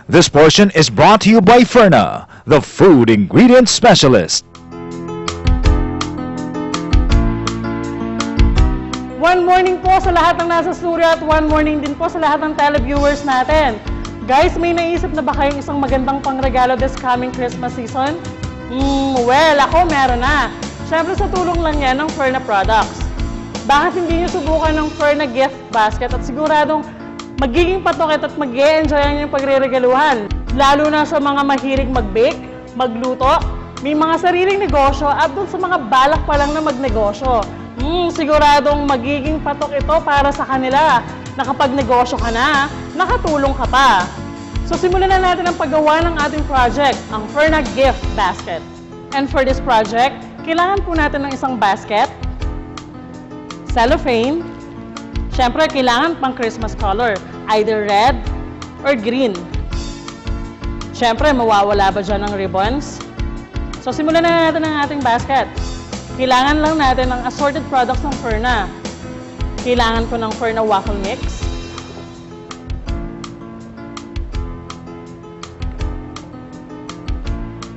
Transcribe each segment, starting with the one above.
This portion is brought to you by Ferna, the food ingredient specialist. One morning po sa lahat ng nasa studio at one morning din po sa lahat ng televiewers natin. Guys, may naisip na ba kayong isang magandang pangregalo this coming Christmas season? Well, ako meron na. Siyempre sa tulong lang yan ng Ferna products. Bakit hindi nyo subukan ng Ferna gift basket at siguradong magiging patokit at mag-e-enjoy ang yung pagre-regaluhan. Lalo na sa mga mahilig mag-bake, magluto, may mga sariling negosyo at dun sa mga balak pa lang na magnegosyo. Siguradong magiging patok ito para sa kanila na kapag negosyo ka na, nakatulong ka pa. So simulan na natin ang paggawa ng ating project, ang Ferna Gift Basket. And for this project, kailangan po natin ng isang basket, cellophane, syempre kailangan pang Christmas color, either red or green. Syempre, mawawala ba dyan ng ribbons? So simulan na natin ang ating basket. Kailangan lang natin ng assorted products ng Ferna. Kailangan ko ng Ferna waffle mix.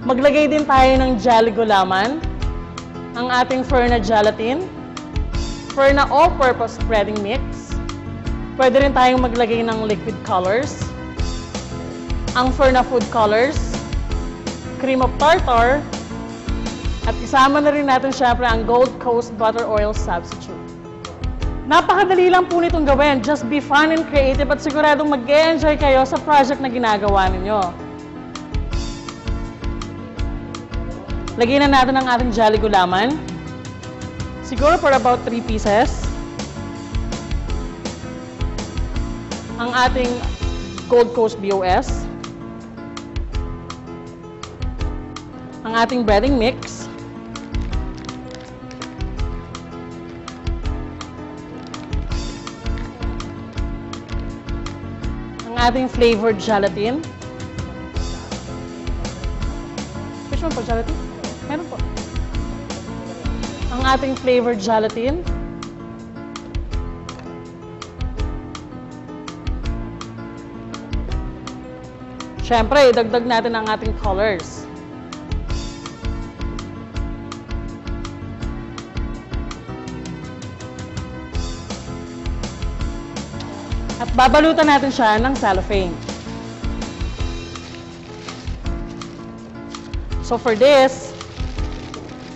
Maglagay din tayo ng jelly gulaman, ang ating Ferna gelatin, Ferna all-purpose spreading mix. Pwede rin tayong maglagay ng liquid colors, ang Ferna food colors, cream of tartar, at isama na rin natin syempre ang Gold Coast Butter Oil Substitute. Napakadali lang po nitong gawin. Just be fun and creative at siguradong mag-e-enjoy kayo sa project na ginagawa ninyo. Lagyan na natin ang ating jelly gulaman. Siguro for about 3 pieces. Ang ating Gold Coast BOS. Ang ating breading mix. Ating flavored gelatin. Which one po, gelatin? Meron po. Ang ating flavored gelatin. Siyempre, idagdag natin ang ating colors. At babalutan natin siya ng cellophane. So for this,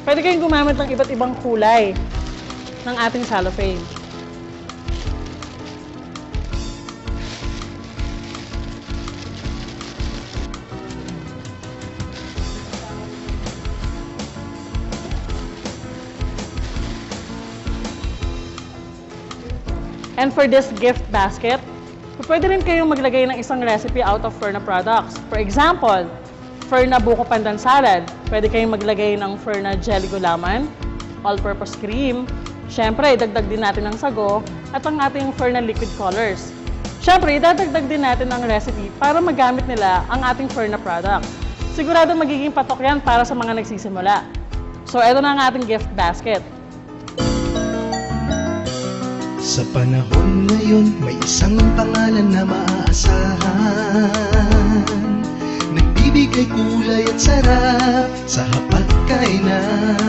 pwede kayong gumamit ng iba't ibang kulay ng ating cellophane. And for this gift basket, pwede rin kayong maglagay ng isang recipe out of Ferna products. For example, Ferna buko pandan salad. Pwede kayong maglagay ng Ferna jelly gulaman, all-purpose cream. Siyempre, idagdag din natin ang sago at ang ating Ferna liquid colors. Siyempre, idadagdag din natin ang recipe para magamit nila ang ating Ferna products. Sigurado magiging patok yan para sa mga nagsisimula. So, ito na ang ating gift basket. Sa panahon ngayon, may isang pangalan na maaasahan, nagbibigay kulay at sarap sa hapagkainan.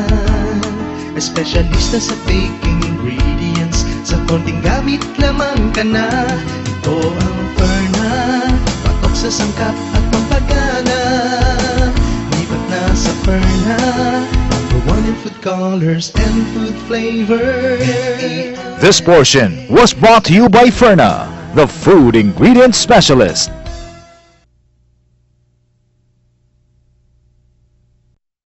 Espesyalista sa baking ingredients, sa konting gamit lamang ka na. Ito ang Ferna, patok sa sangkap at pampagana. Lipat na sa Ferna, #1 in food colors and food flavor. This portion was brought to you by Ferna, the food ingredient specialist.